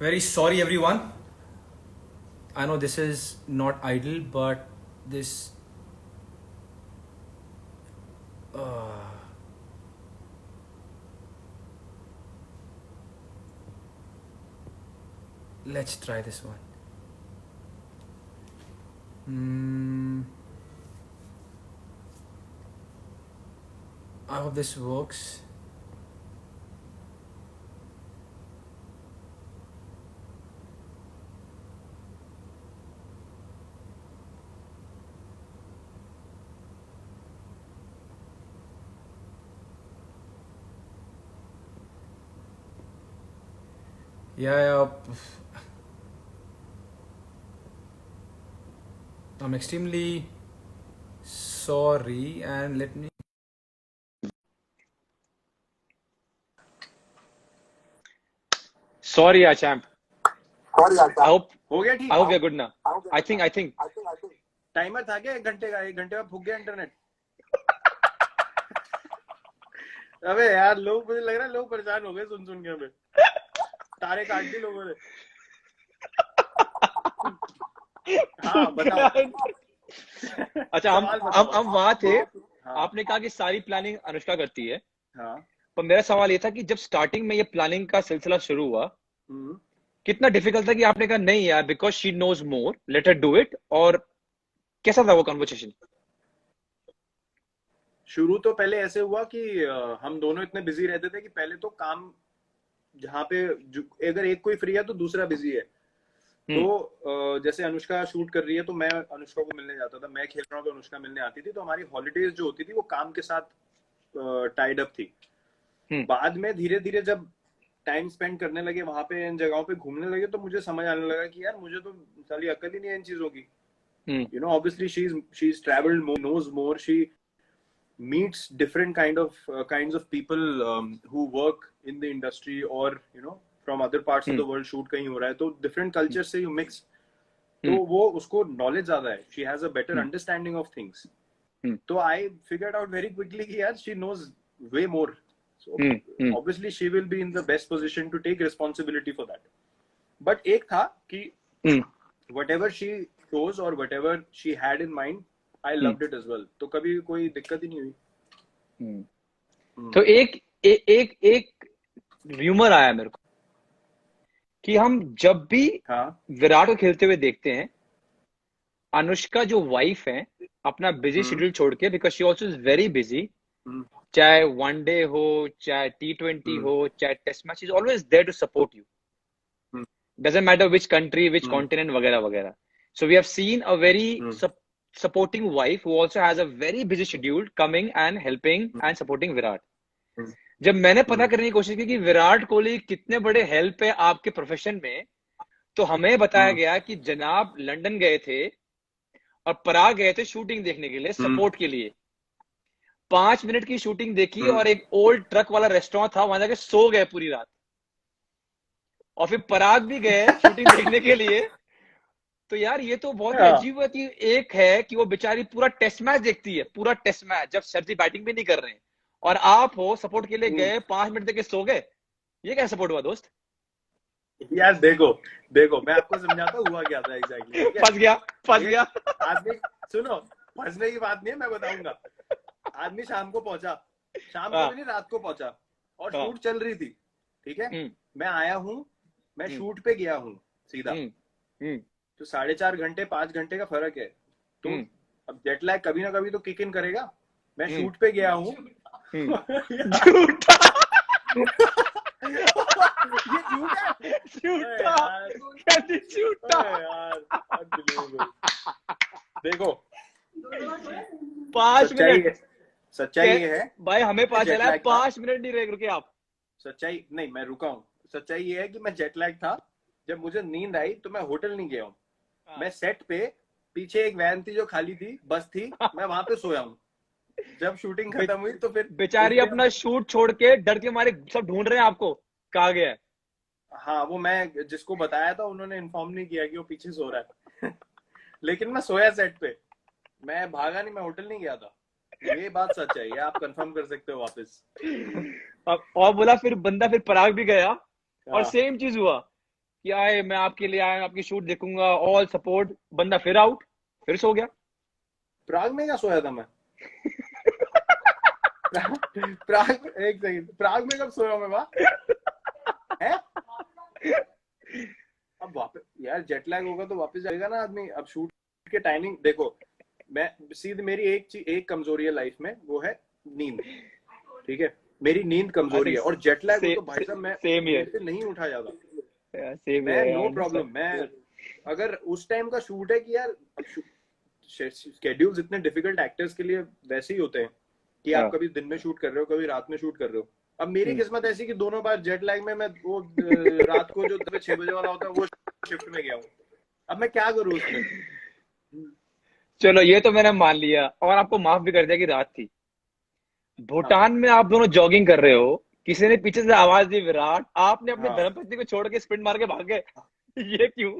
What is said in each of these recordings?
Very sorry, everyone. I know this is not ideal, but this. Uh, let's try this one. I hope this works. Yeah. I'm extremely sorry, and let me. Sorry, champ. I hope हो गया ठीक। you're good now. I think. Timer था क्या 1 घंटे का? 1 घंटे में फूक गया इंटरनेट। अबे यार लोग, मुझे लग रहा है लोग परेशान हो गए सुन सुन के। हमें तारे काट दी लोगों ने। हाँ बताओ। अच्छा, हम वहां थे। हाँ आपने कहा कि सारी प्लानिंग अनुष्का करती है, हाँ। पर मेरा सवाल ये था कि जब स्टार्टिंग में ये प्लानिंग का सिलसिला शुरू हुआ, कितना डिफिकल्ट था कि आपने कहा नहीं यार, because she knows more, let her do it, और कैसा था वो कन्वर्सेशन? शुरू तो पहले ऐसे हुआ कि हम दोनों इतने बिजी रहते थे कि पहले तो काम जहाँ पे अगर एक कोई फ्री है तो दूसरा बिजी है। तो जैसे अनुष्का शूट कर रही है तो मैं अनुष्का को मिलने जाता था, मैं खेल रहा हूँ तो अनुष्का मिलने आती थी। तो हमारी हॉलीडेज जो होती थी वो काम के साथ टाइड अप थी। बाद में धीरे धीरे जब टाइम स्पेंड करने लगे वहां पे, इन जगहों पे घूमने लगे, तो मुझे समझ आने लगा कि यार मुझे तो साली अकल ही नहीं है इन चीजों की। You know, obviously she is travelled more, knows more, she meets different kinds of people who work in the industry, or you know from other parts of the world। shoot कहीं हो रहा है तो different culture से you mix, तो वो उसको knowledge ज्यादा है। she has a better understanding of things। तो I figured out very quickly कि यार she knows way more, so obviously she will be in the best position to take responsibility for that। but एक था कि whatever she chose or whatever she had in mind, I loved it as well। तो कभी कोई दिक्कत ही नहीं हुई। तो एक रूमर आया मेरे को कि हम जब भी विराट को खेलते हुए देखते हैं, अनुष्का जो वाइफ है अपना बिजी शेड्यूल छोड़ के, because she also is very busy, चाहे वनडे हो, चाहे T20 हो, चाहे test match, is always there to support you, doesn't matter which country, which continent, वगैरह वगैरह। So we have seen a very supporting wife who also has a very busy schedule coming and helping and supporting Virat. जब मैंने पता करने की कोशिश की कि विराट कोहली कितने बड़े हेल्प है आपके प्रोफेशन में, तो हमें बताया गया कि जनाब लंदन गए थे और पराग गए थे शूटिंग देखने के लिए, सपोर्ट के लिए। 5 मिनट की शूटिंग देखी और एक ओल्ड ट्रक वाला रेस्टोरेंट था, वहां जाके सो गए पूरी रात। और फिर पराग भी गए शूटिंग देखने के लिए। तो यार ये तो बहुत ही अजीब है कि एक है कि वो बेचारी पूरा टेस्ट मैच देखती है, पूरा टेस्ट मैच, जब सर जी बैटिंग भी नहीं कर रहे हैं, और आप हो सपोर्ट के लिए गए, 5 मिनट देके सो गए। ये क्या सपोर्ट हुआ दोस्त? यार देखो मैं आपको समझाता हुआ क्या था एग्जैक्टली। फंस गया। आदमी सुनो, फंसने की बात नहीं है, मैं बताऊंगा। आदमी शाम को पहुंचा, शाम को भी नहीं, रात को पहुंचा, और शूट चल रही थी। ठीक है, मैं आया हूँ, मैं शूट पे गया हूँ सीधा। तो 4.5 घंटे 5 घंटे का फर्क है। तो अब जेट लैग कभी ना कभी तो किक इन करेगा। मैं शूट पे गया हूँ। ये झूठा यार। देखो 5 मिनट, सच्चाई ये है भाई, हमें पता चला है 5 मिनट नहीं रुके आप। सच्चाई नहीं, मैं रुका हूँ। सच्चाई ये है कि मैं जेट लैग था। जब मुझे नींद आई तो मैं होटल नहीं गया हूँ, मैं सेट पे, पीछे एक वैन थी जो खाली थी, बस थी, मैं वहां पे सोया हूँ। जब शूटिंग खत्म हुई तो फिर बेचारी अपना शूट छोड़ के डर के मारे सब ढूंढ रहे हैं आपको, कहा गया है। हाँ, वो मैं जिसको बताया था उन्होंने इन्फॉर्म नहीं किया कि वो पीछे सो रहा है। लेकिन मैं सोया सेट पे, मैं भागा नहीं, मैं होटल नहीं गया था। ये बात सच है, ये आप कंफर्म कर सकते हो वापस। और बोला फिर बंदा, फिर पराग भी गया और सेम चीज हुआ। कि आए मैं आपके लिए आया, आपकी शूट देखूंगा, ऑल सपोर्ट, बंदा फिर आउट, फिर सो गया। प्राग में क्या सोया था मैं? प्राग एक सेकंड, प्राग में कब सोया मैं? वहां है अब वापस यार, जेट लैग होगा तो वापस जाएगा ना आदमी। अब शूट के टाइमिंग देखो, मैं सीधे मेरी एक कमजोरी है लाइफ में, वो है नींद। ठीक है, मेरी नींद कमजोरी है, और जेट लैग हो तो भाई साहब मैं सेम मेरे हियर, से नहीं उठा जाता। सेम मैं हियर, नो प्रॉब्लम, मैं अगर उस टाइम का शूट है कि यार शेड्यूल्स इतने डिफिकल्ट एक्टर्स के लिए वैसे ही होते हैं कि आप कभी दिन में शूट कर रहे हो, कभी रात में शूट कर रहे हो। अब मेरी किस्मत ऐसी कि दोनों बार जेट लैग में मैं वो रात को जो 6 बजे वाला होता है वो शिफ्ट में गया हूँ। अब मैं क्या करूँ उसमें? चलो ये तो मैंने मान लिया और आपको माफ भी कर दिया कि रात थी। भूटान में आप दोनों जॉगिंग कर रहे हो, किसी ने पीछे से आवाज दी विराट, आपने अपनी हाँ। धर्मपत्नी को छोड़ के स्प्रिंट मार के भाग गए, ये क्यों?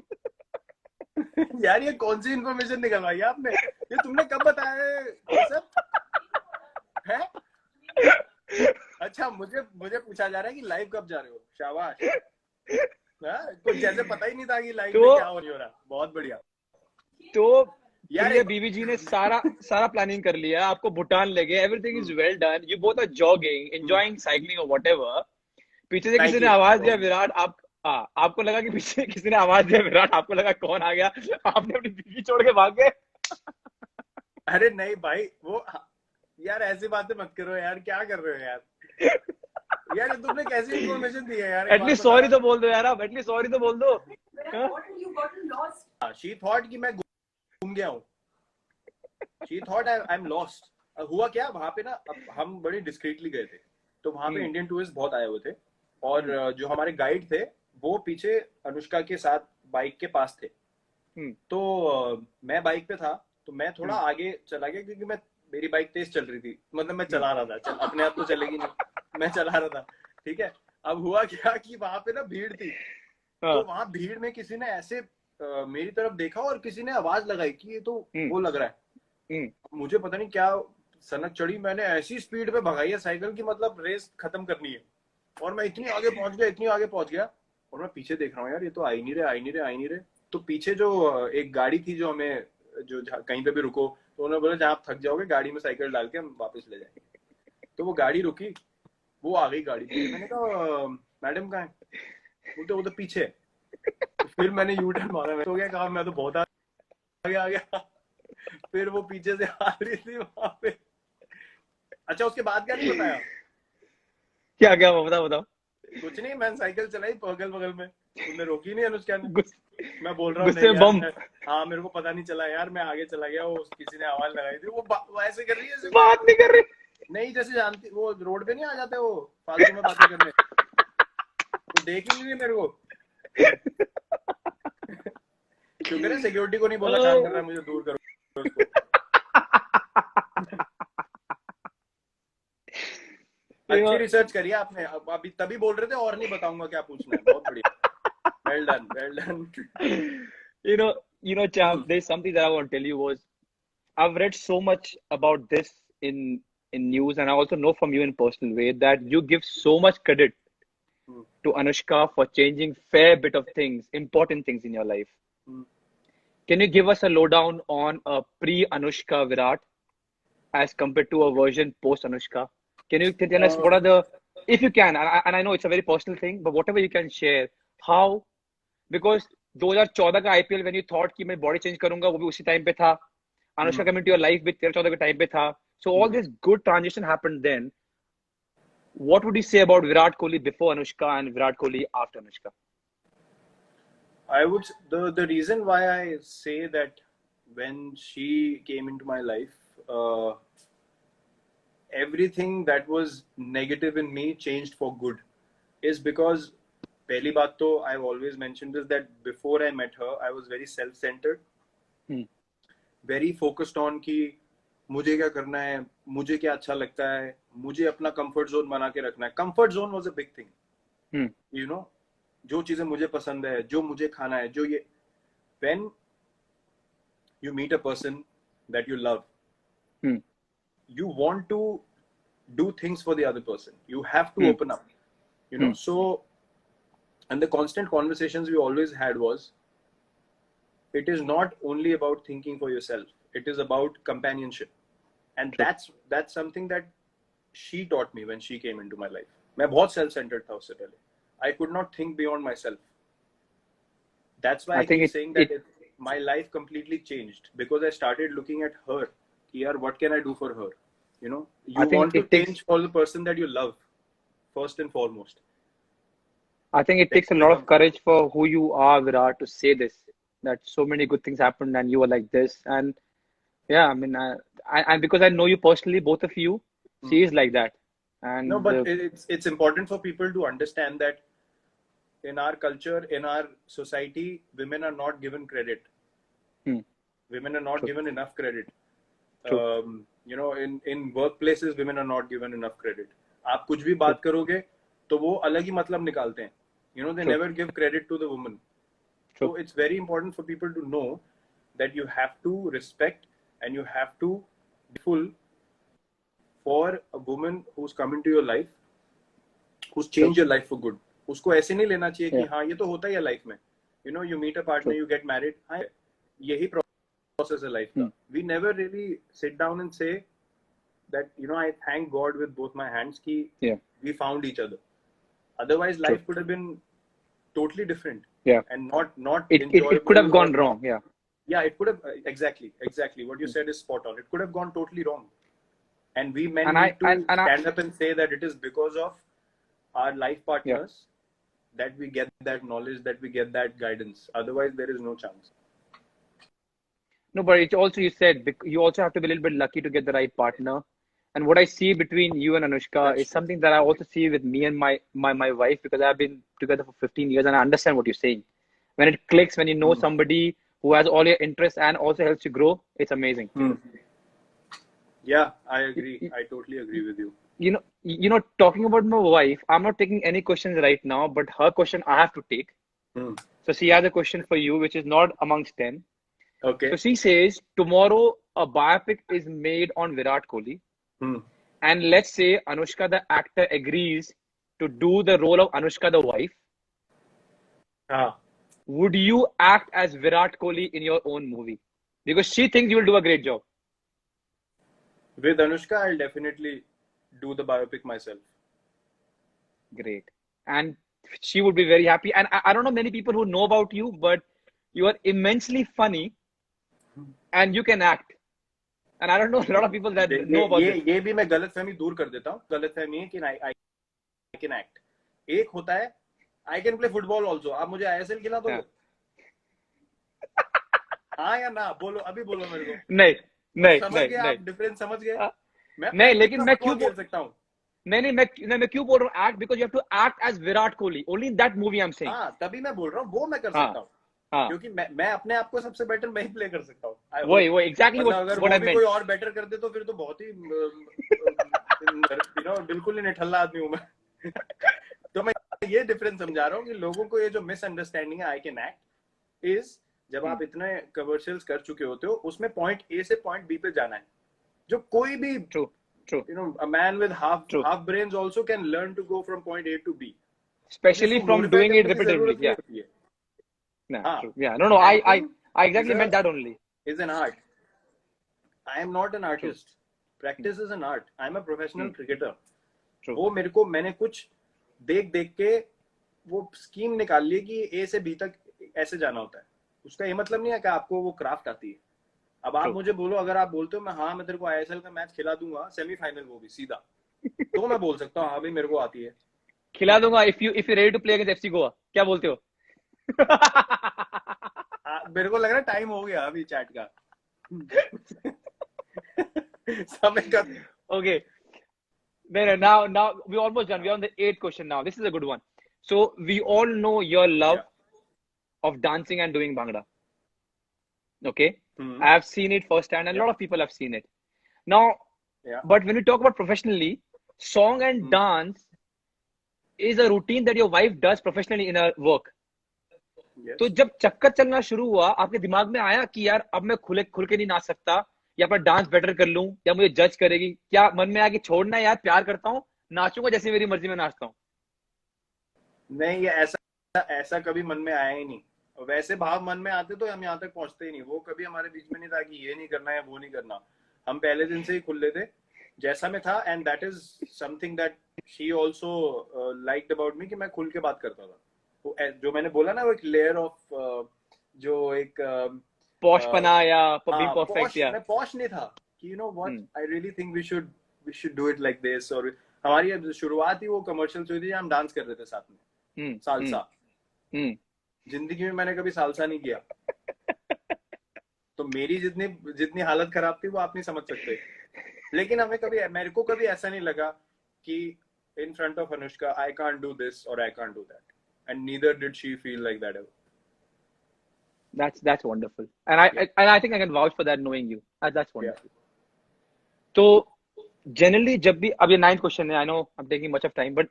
यार ये कौन सी इन्फॉर्मेशन निकलवाई आपने? ये तुमने कब बताया ये सब है? अच्छा, मुझे पूछा जा रहा है कि लाइव कब जा रहे हो। शाबाश, कुछ जैसे पता ही नहीं था कि लाइव में क्या हो रहा। बहुत बढ़िया। तो यार प्रिय बीवी जी ने सारा प्लानिंग कर लिया, आपको भूटान ले गए, everything is well done, you both are jogging, enjoying cycling और व्हाटएवर। पीछे से किसी ने आवाज दिया विराट, आपको लगा कि पीछे किसी ने आवाज दिया विराट, आपको लगा कौन आ गया, आपने अपनी बीवी छोड़ के भाग गए। अरे नहीं भाई, वो यार ऐसी बातें मत करो यार, क्या कर रहे हो यार? यार ये तुमने कैसी इन्फॉर्मेशन दी है यार? एटलीस्ट सॉरी तो बोल दो यार, आप एटलीस्ट सॉरी तो बोल दो। शी थॉट कि मैं घूम गया हूँ। She thought I am lost. हुआ क्या वहां पे ना, अब हम बड़ी डिस्क्रीटली गए थे, तो वहां पे इंडियन टूरिस्ट बहुत आए हुए थे, और जो हमारे गाइड थे वो पीछे अनुष्का के साथ बाइक के पास थे। तो मैं बाइक पे था, तो मैं थोड़ा आगे चला गया क्योंकि मेरी बाइक तेज चल रही थी, मतलब मैं चला रहा था, अपने आप तो चलेगी नहीं, मैं चला रहा था। ठीक है, अब हुआ क्या कि वहां पे ना भीड़ थी, तो वहां भीड़ में किसी ने ऐसे मेरी तरफ देखा और किसी ने आवाज लगाई कि ये तो वो लग रहा है। मुझे पता नहीं क्या सनक चढ़ी, मैंने ऐसी स्पीड पे भगाई है साइकिल की, मतलब रेस खत्म करनी है, और मैं इतनी आगे पहुंच गया, और मैं पीछे देख रहा हूँ यार ये तो आ ही नहीं रहे। तो पीछे जो एक गाड़ी थी जो हमें, जो कहीं पे भी रुको, तो उन्होंने बोला जहाँ आप थक जाओगे गाड़ी में साइकिल डाल के हम वापस ले जाएंगे। तो वो गाड़ी रुकी, वो आ गई गाड़ी पीछे। मैंने कहा मैडम कहाँ है? बोलते वो तो पीछे। तो फिर मैंने यू टर्न मारा, मैं तो क्या कहा, मैं तो बहुत आगे आ गया। फिर वो पीछे से आ रही थी वहां पे। अच्छा, उसके बाद क्या नहीं बताया? क्या क्या बताओ। कुछ नहीं, मैंने साइकिल चलाई बगल में, तुमने रोकी नहीं अनुष्का ने। मैं बोल रहा हूँ गुस्से नहीं बम। यार, हाँ मेरे को पता नहीं चला यार, मैं आगे चला गया, वो किसी ने आवाज लगाई थी। वो ऐसे कर रही है, बात नहीं कर रही, नहीं जैसे जानती, वो रोड पे नहीं आ जाते वो फालतू में बातें करने, वो देख ही नहीं मेरे को। शुक्र है सिक्योरिटी को नहीं बोला काम कर रहा है, मुझे दूर करो उसको। अच्छी रिसर्च करिए आपने, अभी तभी बोल रहे थे और नहीं बताऊंगा क्या पूछना है। बहुत बढ़िया, well done. you know champ, there's something that I want to tell you was, I've read so much about this in news, and I also know from you in personal way that you give so much credit to Anushka for changing fair bit of things, important things in your life. Can you give us a lowdown on a pre-Anushka Virat as compared to a version post-Anushka? Can you tell us what are the, if you can, and I know it's a very personal thing, but whatever you can share, how, because 2014 का IPL when you thought कि मैं body change करूंगा, वो भी उसी time पे था, Anushka came into your life भी 13-14 के time पे था, so all this good transition happened then. What would you say about Virat Kohli before Anushka and Virat Kohli after Anushka? I would, the reason why I say that when she came into my life, everything that was negative in me changed for good, is because पहली बात तो I've always mentioned this, that before I met her I was very self-centered, very focused on कि मुझे क्या करना है, मुझे क्या अच्छा लगता है, मुझे अपना comfort zone बना के रखना है. Comfort zone was a big thing, you know, जो चीजें मुझे पसंद है, जो मुझे खाना है, जो ये, when you meet a person that you love, you want to do things for the other person, you have to open up, you know. So And the constant conversations we always had was, it is not only about thinking for yourself, it is about companionship. And that's something that she taught me when she came into my life. मैं बहुत self-centered था उससे पहले. I could not think beyond myself. That's why I keep saying that my life completely changed, because I started looking at her. Yaar, what can I do for her? You know, you want to change for the person that you love, first and foremost. I think it takes a lot of courage for who you are, Virat, to say this, that so many good things happened and you were like this. And yeah, I mean, I because I know you personally, both of you, she is like that. And no, but it's important for people to understand that in our culture, in our society, women are not given credit. Women are not given enough credit. You know, in workplaces, women are not given enough credit. आप कुछ भी बात करोगे तो वो अलग ही मतलब निकालते हैं. You know, they never give credit to the woman. So it's very important for people to know that you have to respect and you have to be full for a woman who's come into your life, who's changed your life for good. उसको ऐसे नहीं लेना चाहिए कि हाँ ये तो होता ही है लाइफ में. You know, you meet a partner, you get married. हाँ यही process है लाइफ का. We never really sit down and say that, you know, I thank God with both my hands कि we found each other. Otherwise, life could have been totally different. And not enjoyable. It could have gone wrong. Yeah, it could have exactly. What you said is spot on. It could have gone totally wrong. And we men need to stand up and say that it is because of our life partners that we get that knowledge, that we get that guidance. Otherwise, there is no chance. No, but it also, you said, you also have to be a little bit lucky to get the right partner. And what I see between you and Anushka is something that I also see with me and my wife, because I've been together for 15 years and I understand what you're saying. When it clicks, when you know somebody who has all your interests and also helps you grow, it's amazing. Yeah, I agree. I totally agree with you. You know, talking about my wife, I'm not taking any questions right now, but her question I have to take. So she has a question for you, which is not amongst 10. Okay. So she says, tomorrow a biopic is made on Virat Kohli. And let's say Anushka the actor agrees to do the role of Anushka the wife. Would you act as Virat Kohli in your own movie? Because she thinks you will do a great job. With Anushka, I'll definitely do the biopic myself. Great. And she would be very happy. And I don't know many people who know about you, but you are immensely funny and you can act. And I don't know a lot of people that know about it. ये भी मैं गलतफहमी दूर कर देता हूँ. गलतफहमी है कि I can act. एक होता है I can play football also. आप मुझे ISL खिला दो. हाँ या ना बोलो, अभी बोलो मेरे को. नहीं समझ गए आप डिफरेंस समझ गए. नहीं लेकिन मैं क्यों बोल सकता हूँ. नहीं मैं क्यों बोल रहा हूँ act, because you have to act as Virat Kohli. Only in that movie I'm saying. हाँ तभी मैं बोल रहा हूँ वो मैं कर सकता हूँ. क्योंकि मैं अपने आप को सबसे बेटर मैं ही प्ले कर सकता हूँ. वो exactly what I meant. कोई और बेटर कर दे तो फिर तो बहुत ही बिल्कुल ही निठल्ला आदमी हूँ मैं. तो मैं ये डिफरेंस समझा रहा हूँ कि लोगों को ये जो मिसअंडरस्टैंडिंग है आई कैन एक्ट इज, जब आप इतने कमर्शियल्स कर चुके होते हो उसमें पॉइंट ए से पॉइंट बी पे जाना है. जो कोई भी you know, a man with half brains also can learn to go from point A to B, especially from doing it repeatedly. No, I exactly meant that only. Is an art. I am not an artist. Practice is an art. I am a professional cricketer. वो मेरे को मैंने कुछ देख के वो scheme निकाल ली कि ए से बी तक ऐसे जाना होता है. उसका ये मतलब नहीं है कि आपको वो क्राफ्ट आती है. अब आप मुझे बोलो, अगर आप बोलते हो मैं तेरे को आईएसएल का मैच खिला दूंगा सेमीफाइनल, वो भी सीधा, तो मैं बोल सकता हूँ हाँ भाई मेरे को आती है, खिला दूंगा. If you ready to play against FC Goa, क्या बोलते हो? मेरे को लग रहा है टाइम हो गया अभी चैट का. समय का. Okay. Now we almost done. We are on the 8th question now. This is a good one. So we all know your love of dancing and doing Bhangra. Okay. I have seen it firsthand and a lot of people have seen it. Now, but when we talk about professionally, song and dance is a routine that your wife does professionally in her work. तो जब चक्कर चलना शुरू हुआ, आपके दिमाग में आया कि यार अब मैं खुल के नहीं नाच सकता, या अपना डांस बेटर कर लूं, या मुझे जज करेगी? क्या मन में आया कि छोड़ना यार, प्यार करता हूँ, नाचूंगा जैसे मेरी मर्जी में नाचता हूँ? नहीं, ये ऐसा ऐसा कभी मन में आया ही नहीं। और वैसे भाव मन में आते तो हम यहाँ तक पहुंचते ही नहीं। वो कभी हमारे बीच में नहीं था कि ये नहीं करना है वो नहीं करना। हम पहले दिन से ही खुले थे जैसा मैं था, and that is something that she also liked about me, कि मैं खुल के बात करता था। तो जो मैंने बोला ना, वो एक लेयर ऑफ जो एक पॉश पना या हाँ, परफेक्ट या मैं पॉश नहीं था कि you know what, I really think we should do it like this. और हमारी शुरुआत ही वो कमर्शियल हुई थी, हम डांस कर रहे थे साथ में, सालसा। जिंदगी में मैंने कभी सालसा नहीं किया, तो मेरी जितनी जितनी हालत खराब थी वो आप नहीं समझ सकते। लेकिन मेरे को कभी ऐसा नहीं लगा कि in front of Anushka I can't do this or I can't do that, and neither did she feel like that ever. That's wonderful, and I think I can vouch for that knowing you. That's wonderful. तो generally जब भी, अब ये 9th question है, I know I am taking much of time, but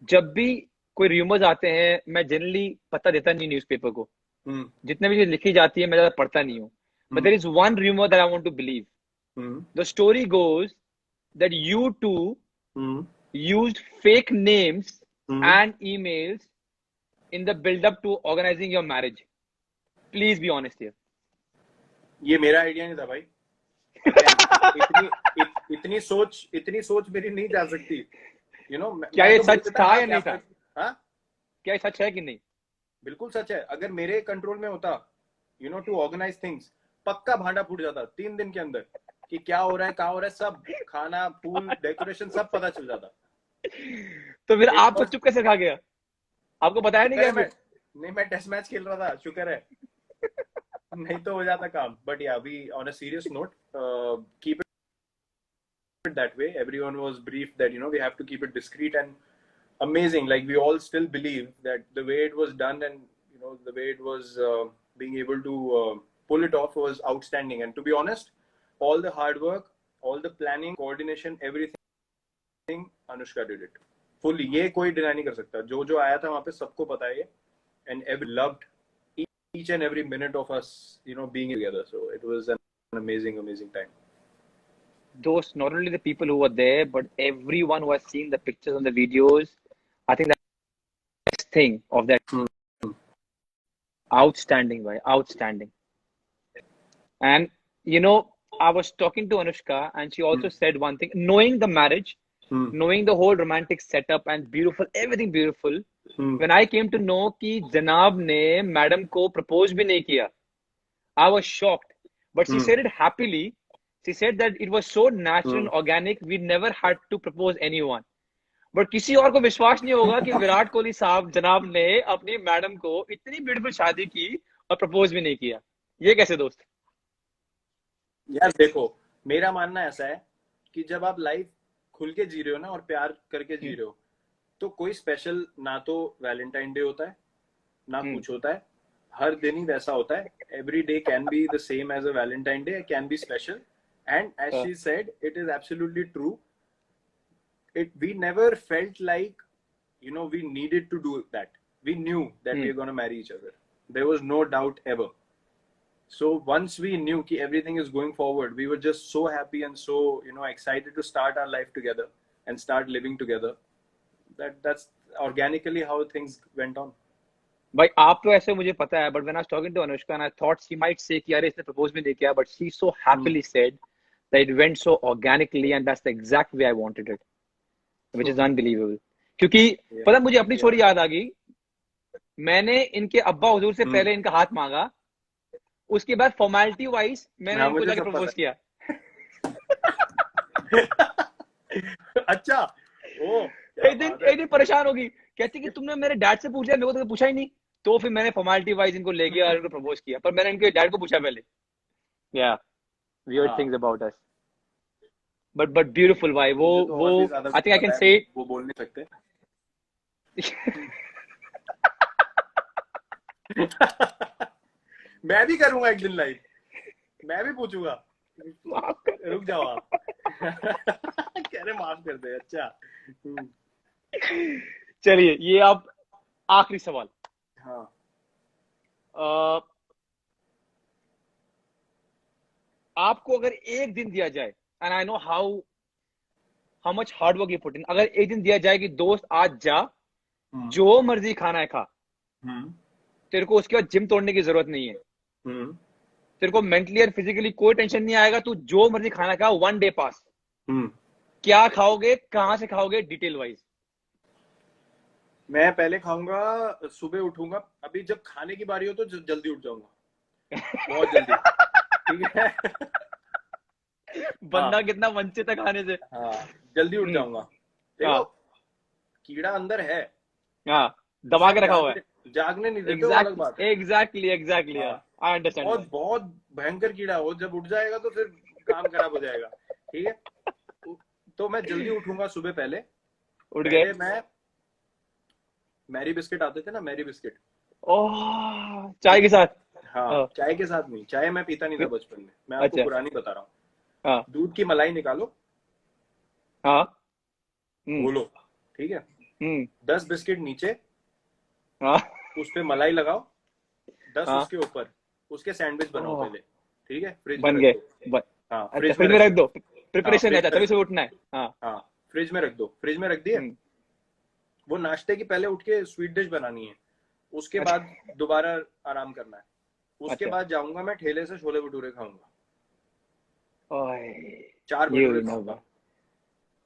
जब भी कोई rumours आते हैं मैं जनरली पता देता नहीं न्यूज़पेपर को। जितने भी लिखी जाती है मैं ज्यादा पढ़ता नहीं हूँ, but there is one rumour that I want to believe. The story goes that you two used fake names and emails in the build up to organizing your marriage. Please be honest here. ये मेरा idea नहीं था भाई। इतनी सोच मेरी नहीं जा सकती, you know। क्या ये सच था या नहीं था? हाँ, क्या ये सच है कि नहीं? बिल्कुल सच है। अगर मेरे कंट्रोल में होता, you know, to organise things, पक्का भांडा फूट जाता 3 दिन के अंदर कि क्या हो रहा है, कहाँ हो रहा है, सब खाना, फूल, डेकोरेशन सब पता चल जाता। तो फिर आपको चुप कैसे रखा गया? आपको बताया नहीं क्या? नहीं, मैं टेस्ट मैच खेल रहा था, शुक्र है। नहीं तो हो जाता काम। But yeah, we on a serious note keep it that way. Everyone was briefed that, you know, we have to keep it discreet and amazing. Like, we all still believe that the way it was done and, you know, the way it was being able to pull it off was outstanding. And to be honest, all the hard work, all the planning, coordination, everything, Anushka did it fully. ये कोई deny नहीं कर सकता। जो आया था वहाँ पे सबको पता है, and every loved each and every minute of us, you know, being together. So it was an amazing time. Those, not only the people who were there, but everyone who has seen the pictures and the videos, I think that's the best thing of that. Outstanding, bhai, outstanding. And you know, I was talking to Anushka, and she also said one thing: knowing the marriage, knowing the whole romantic setup and beautiful, everything beautiful. When I came to know कि जनाब ने madam को propose भी नहीं किया, I was shocked. But she said it happily. She said that it was so natural and organic. We never had to propose anyone. But किसी और को विश्वास नहीं होगा कि विराट कोहली साहब जनाब ने अपनी मैडम को इतनी ब्यूटीफुल शादी की और प्रपोज भी नहीं किया। ये कैसे दोस्त? यार देखो, मेरा मानना ऐसा है कि जब आप लाइफ खुल के जी रहे हो ना, और प्यार करके जी रहे हो, तो कोई स्पेशल ना तो वैलेंटाइन डे होता है, ना कुछ होता है। हर दिन ही वैसा होता है। Every day can be the same as a Valentine Day. It can be special. And as she said, it is absolutely true. We never felt like, you know, we needed to do that. We knew that we were going to marry each other. There was no doubt ever. So once we knew that everything is going forward, we were just so happy and so, you know, excited to start our life together and start living together. That's organically how things went on. भाई आप तो ऐसे मुझे पता है, but when I was talking to Anushka and I thought she might say कि यार इसने propose भी नहीं किया, but she so happily said that it went so organically and that's the exact way I wanted it, which is unbelievable. क्योंकि पता मुझे अपनी स्टोरी याद आ गई। मैंने इनके अब्बा हुजूर से पहले इनका हाथ मांगा, उसके बाद फॉर्मेलिटी वाइज मैंने इनको जाके प्रपोज किया। अच्छा, ओ एक दिन परेशान होगी, कहती कि तुमने मेरे डैड से पूछ लिया, मेरे को तो पूछा ही नहीं। तो फिर मैंने फॉर्मेलिटी वाइज इनको ले गया और इनको प्रपोज किया, पर मैंने इनके डैड को पूछा पहले। या weird things about us, but beautiful भाई। वो I think I can say, वो बोल नहीं सकते। मैं भी करूंगा एक दिन लाइव, मैं भी पूछूंगा। रुक जाओ आप। कह रहे माफ कर दे। अच्छा चलिए, ये आप आखिरी सवाल। हाँ, आपको अगर एक दिन दिया जाए, and I know how much hard work you put in, अगर एक दिन दिया जाए कि दोस्त आज जा, जो मर्जी खाना है खा, तेरे को उसके बाद जिम तोड़ने की जरूरत नहीं है। तेरे को मेंटली और फिजिकली कोई टेंशन नहीं आएगा। तू जो मर्जी खाना खा, 1 डे पास। क्या खाओगे, कहाँ से खाओगे, डिटेल वाइज। मैं पहले खाऊंगा, सुबह उठूंगा, अभी जब खाने की बारी हो तो जल्दी उठ जाऊंगा, बहुत जल्दी। ठीक है। बंदा हाँ, कितना वंचित है खाने से। हाँ, जल्दी उठ जाऊंगा। देखो, हाँ कीड़ा अंदर है, हाँ, दबा उसे के हम रखा हुआ है। जागने नहीं देते, वो अलग बात है। एग्जैक्टली हाँ, आई अंडरस्टैंड। बहुत बहुत भयंकर कीड़ा हो, जब उठ जाएगा तो फिर काम खराब हो जाएगा। ठीक है, तो मैं जल्दी उठूंगा सुबह। पहले उठ गए। मैं मैरी बिस्किट आते थे ना, मैरी बिस्किट। ओह, चाय के साथ। हाँ, चाय के साथ नहीं, चाय मैं पीता नहीं था बचपन में, मैं आपको अच्छा। पुरानी बता रहा हूँ। हाँ दूध की मलाई निकालो, हाँ। घोलो, ठीक है, 10 बिस्किट नीचे, हाँ उस पे मलाई लगाओ, 10 हाँ। उसके ऊपर, उसके सैंडविच बनाओ ओह, पहले। ठीक है, फ्रिज में बन रख गए। दो। बन, हाँ, अच्छा, फ्रिज में फ्रिज में रख रख दो। दो। हाँ, प्रिपरेशन है, फ्रिज अच्छा, में तभी रख से दो। उठना है। हाँ। हाँ, फ्रिज में रख दो, फ्रिज में रख दिए। वो नाश्ते की पहले उठ के स्वीट डिश बनानी है, उसके अच्छा बाद दोबारा आराम करना है। उसके अच्छा। बाद जाऊंगा मैं ठेले से छोले भटूरे खाऊंगा, ओए, 4 ये भटूरे हुई ना खाऊंगा, बात।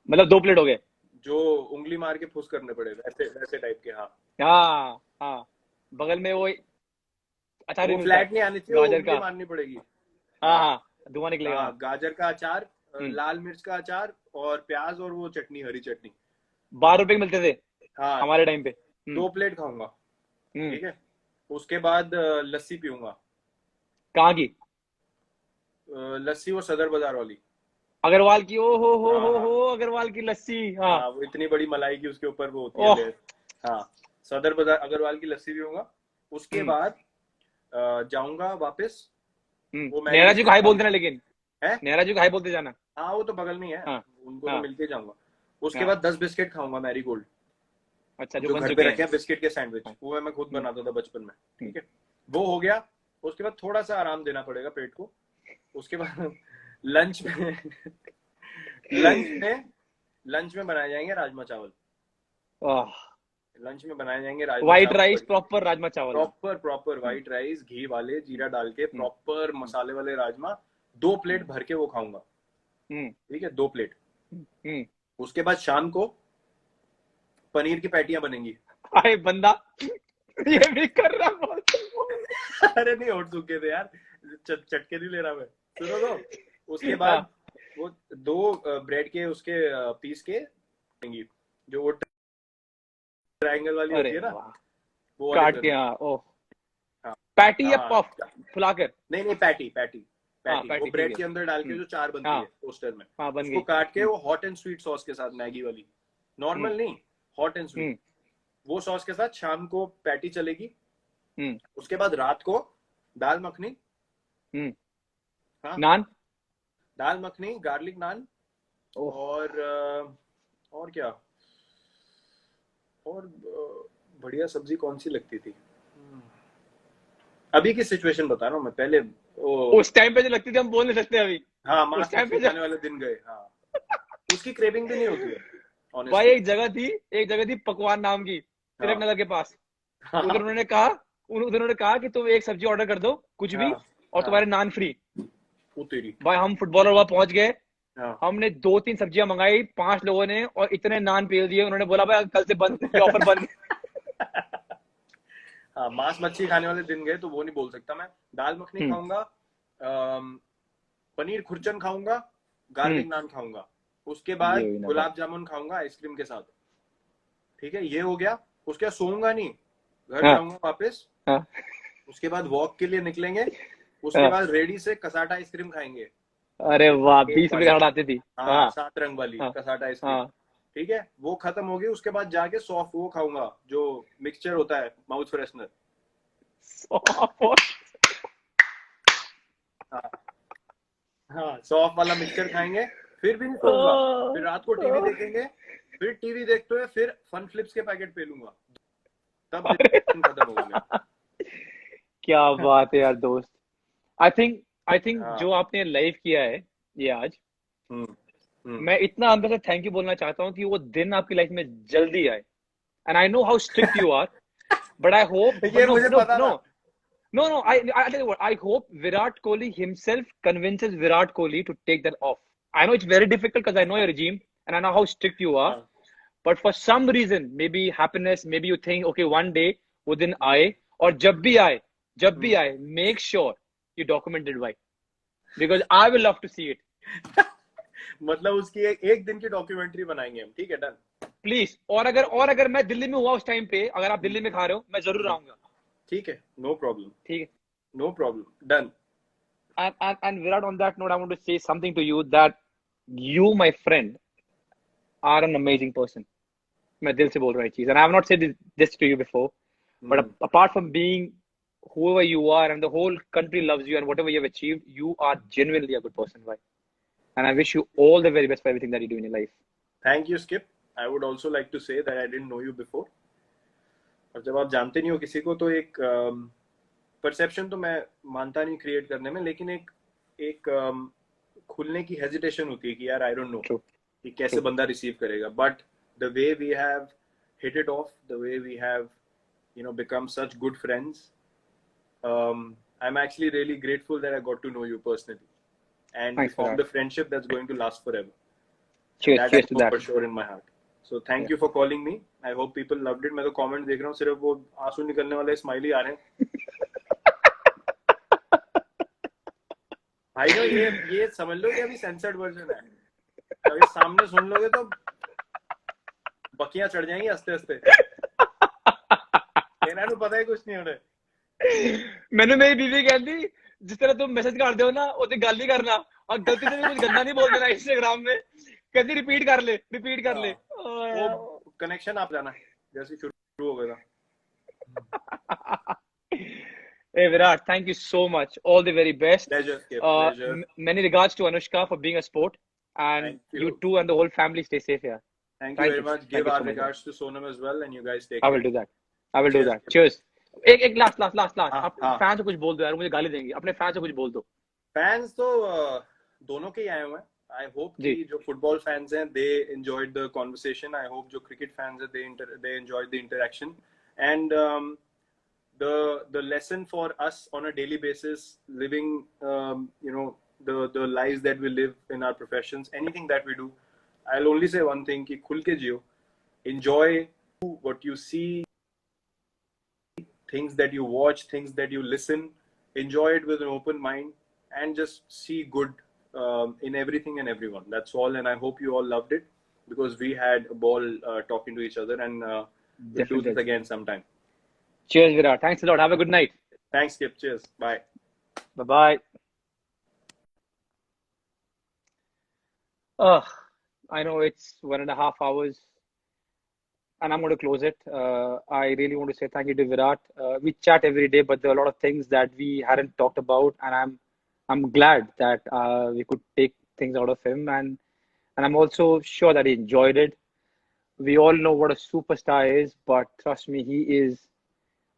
मतलब 2 प्लेट हो गए। जो उंगली मार के फुस करने पड़े, वैसे वैसे टाइप के। हाँ, हाँ हाँ। बगल में वो अचार भी वो मिलता है, फ्लैट नहीं आनी चाहिए, वो गाजर उंगली का। मारनी पड़ेगी। हाँ हाँ, हाँ, धुआं निकलेगा। हाँ, गाजर का अचार, हम्म। लाल मिर्च का अचार, और प्याज, और वो चटनी, हरी चटनी। 12 रुपए के मिलते थे हाँ, हमारे टाइम पे। 2 प्लेट खाऊंगा। हम्म। ठीक है, उसके बाद लस्सी पीऊंगा। कहाँ की? लस्सी वो सदर बाजार वाली। अग्रवाल की। ओ हाँ, हाँ, हो, अग्रवाल की लस्सी। हाँ। हाँ, वो इतनी बड़ी मलाई की उसके ऊपर वो होती है ओह। लेयर। हाँ, सदर बाजार अग्रवाल की लस्सी पीऊंगा। उसके हम्म बाद जाऊंगा वापस, वो मैरी नेहरा जी को बिस्किट हाई बोलते ना, खाऊंगा। लेकिन है, नेहरा जी को हाई बोलते जाना। हाँ, वो तो बगल में ही है, हाँ उनको तो हाँ मिलके जाऊंगा। उसके हाँ। बाद 10 बिस्किट खाऊंगा, मैरी गोल्ड, अच्छा, जो जो बन घर पे चुके हैं। रखे हैं बिस्किट के सैंडविच, हाँ। वो मैं खुद हम्म बनाता था बचपन में। हम्म ठीक है, वो हो गया। उसके बाद थोड़ा सा आराम देना पड़ेगा पेट को। उसके बाद लंच में लंच में लंच में बनाए जाएंगे राजमा चावल। आह, लंच में बनाए जाएंगे राजमा व्हाइट चावल, राइस, बढ़िया, प्रॉपर राजमा चावल। प्रॉपर प्रॉपर हम्म व्हाइट राइस, घी वाले, जीरा डाल के हम्म प्रॉपर हम्म मसाले वाले राजमा। 2 प्लेट हम्म भर के वो खाऊंगा। हम्म ठीक है, 2 प्लेट। हम्म। उसके बाद शाम को पनीर की पैटियां बनेंगी। हाय बंदा, ये भी कर रहा बोल। अरे नहीं, होट सूखे थे यार, चटके नहीं ले रहा मैं, सुनो तो। उसके हाँ। बाद वो 2 ब्रेड के उसके पीस के बनेंगी, जो वो ट्रायंगल वाली अरे होती है ना, वाह, वो वाली काट के। बनेंगी। हाँ। ओह, हाँ, पैटी या हाँ, पफ फुलाकर? नहीं नहीं, पैटी पैटी हाँ, पैटी, वो पैटी ठीक ब्रेड है। के अंदर डाल के जो 4 बनती हाँ है टोस्टर में, हाँ, बन उसको गई। काट के वो हॉट एंड स्वीट सॉस के साथ, मैगी वाली, हम्म नॉर्मल नहीं, हॉट एंड स्वीट, हम्म वो सॉस के साथ शाम को पैटी चलेगी। हम्म उसके बाद रात को दाल मखनी। हम्म। हाँ, नान। दाल मखनी, गार्लिक नान, ओह। और क्या, और बढ़िया सब्जी कौन सी लगती थी, अभी की सिचुएशन बता रहा हूँ मैं, पहले वो। उस टाइम पे जो लगती थी हम बोल नहीं सकते अभी। हाँ, उस मांस टाइम मछली पे जो खाने वाले दिन गए। हाँ, उसकी क्रेविंग भी नहीं होती है, भाई, ऑनेस्टली। एक जगह थी पकवान नाम की, तिलक हाँ, नगर के पास। उधर हाँ, उन्होंने कहा उधर उन्होंने कहा कि तुम एक सब्जी ऑर्डर कर दो, कुछ भी, हाँ, और हाँ, तुम्हारे नान फ्री। वो तेरी। भाई हम फुटबॉलर वहां पहुंच गए। हाँ। हमने 2-3 सब्जियां मंगाई, 5 लोगों ने, और इतने नान पेल दिए। उन्होंने बोला भाई कल से बंद, ये ऑफर बंद। हाँ, मांस मच्छी खाने वाले दिन गए तो वो नहीं बोल सकता मैं। दाल मखनी हम्म खाऊंगा, पनीर खुरचन खाऊंगा, हम्म। गार्लिक नान खाऊंगा। उसके ये बाद हुई ना बात। गुलाब जामुन खाऊंगा आइसक्रीम के साथ। ठीक है, ये हो गया। उसके बाद सोऊंगा नहीं, घर हाँ जाऊंगा वापस। हाँ उसके बाद वॉक के लिए निकलेंगे। उसके हाँ। बाद रेडी से कसाटा आइसक्रीम खाएंगे, अरे वाह, केक 20 रुपए वाली। का हटाती थी। हाँ, हाँ 7 रंग वाली हाँ कसाटा आइसक्रीम। हाँ। ठीक है, वो खत्म होगी। उसके बाद जाके सॉफ्ट वो खाऊंगा, जो मिक्सचर होता है, माउथ फ्रेशनर। हाँ, हाँ, सॉफ्ट वाला मिक्सचर खाएंगे। फिर भी नहीं सोऊंगा, फिर रात को टीवी देखेंगे। फिर टीवी देखते हुए फिर फन फ्लिप्स के पैकेट पे लूंगा, तब अरे दिन खत्म होगा मेरा। क्या बात है यार दोस्त। आई थिंक हाँ। जो आपने लाइव किया है ये आज, हम्म। हम्म। मैं इतना अंदर से थैंक यू बोलना चाहता हूँ कि वो दिन आपकी लाइफ में जल्दी आए। And I know how strict you are, But I hope. But ये no, मुझे no, पता no, था. no. I tell you what. I hope Virat Kohli himself convinces Virat Kohli to take that off. I know it's very difficult because I know your regime and I know how strict you are. हाँ. But for some reason, maybe happiness, maybe you think, okay, one day within I or jab bhi aaye, make sure you document it right because I will love to see it. मतलब उसकी एक दिन की documentary बनाएंगे हम. ठीक है, done. Please. और अगर मैं दिल्ली में हुआ उस टाइम पे, अगर आप दिल्ली में खा रहे हो, मैं जरूर आऊंगा. ठीक है, नो प्रॉब्लम. ठीक है. No problem, done. And Virat, on that note, I want to say something to you that you, my friend, are an amazing person. मैं दिल से बोल रहा हूँ ये चीज. And I have not said this to you before, but apart from being whoever you are and the whole country loves you and whatever you have achieved, you are genuinely a good person, right? And I wish you all the very best for everything that you do in your life. Thank you, Skip. I would also like to say that I didn't know you before. और जब आप जानते नहीं हो किसी को तो एक परसेप्शन तो मैं मानता नहीं क्रिएट करने में, लेकिन एक खुलने की हेजिटेशन होती है कि यार आई डोंट नो कि कैसे बंदा रिसीव करेगा. But the way we have hit it off, the way we have become such good friends, I'm actually really grateful that I got to know you personally and Thanks for formed that. a friendship that's going to last forever. Cheers, That cheers I to know that. for sure in my heart. So thank you for calling me. I hope people loved it. मैं तो comment देख रहा हूँ, सिर्फ वो आंसू निकलने वाले स्माइली आ रहे हैं. भाई जो ये समझ लो कि अभी सेंसर्ड वर्जन है. अभी सामने सुन लोगे तो बकियां चढ़ जाएंगी हंसते हंसते. ਇਹਨਾਂ ਨੂੰ पता ही कुछ नहीं होने. मैंने मेरी बीवी कहती, जिस तरह तुम मैसेज कर दो ना, वो तो गल नहीं करना और गलती से भी कुछ गंदा नहीं बोल देना इंस्टाग्राम में. कहती रिपीट कर ले. वो कनेक्शन आप जाना जैसे शुरू हो गया. Hey Virat, thank you so much. All the very best. Pleasure, Skip. Pleasure. Many regards to Anushka for being a sport, and Thank you. you too and the whole family stay safe here. Thank you very much. Give our so regards to Sonam as well, and you guys take I care. will do that. I will do Cheers. that. Cheers. एक last आप हाँ. Fan से कुछ बोल दो यार, मुझे गाली देंगे. अपने फैन से कुछ बोल दो. फैंस तो दोनों के ही आए हुए हैं. आई होप कि जो फुटबॉल फैंस हैं they enjoyed the conversation. I hope जो क्रिकेट फैंस हैं they enjoyed the interaction. And the lesson for us on a daily basis, living the lives that we live in our professions, anything that we do, I'll only say one thing कि खुल के जियो. Enjoy what you see, things that you watch, things that you listen. Enjoy it with an open mind and just see good in everything and everyone. That's all, and I hope you all loved it because we had a ball talking to each other, and we'll do this again sometime. Cheers, Virat. Thanks a lot. Have a good night. Thanks, Skip. Cheers. Bye. Bye-bye. I know it's 1.5 hours and I'm going to close it. I really want to say thank you to Virat. We chat every day, but there are a lot of things that we hadn't talked about, and I'm glad that we could take things out of him, and I'm also sure that he enjoyed it. We all know what a superstar is, but trust me, he is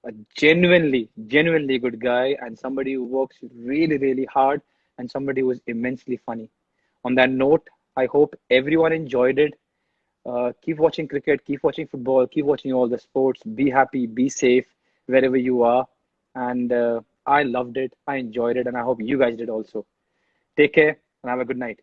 a genuinely good guy and somebody who works really, really hard and somebody who is immensely funny. On that note, I hope everyone enjoyed it. Keep watching cricket, keep watching football, keep watching all the sports. Be happy, be safe wherever you are. And I loved it. I enjoyed it. And I hope you guys did also. Take care and have a good night.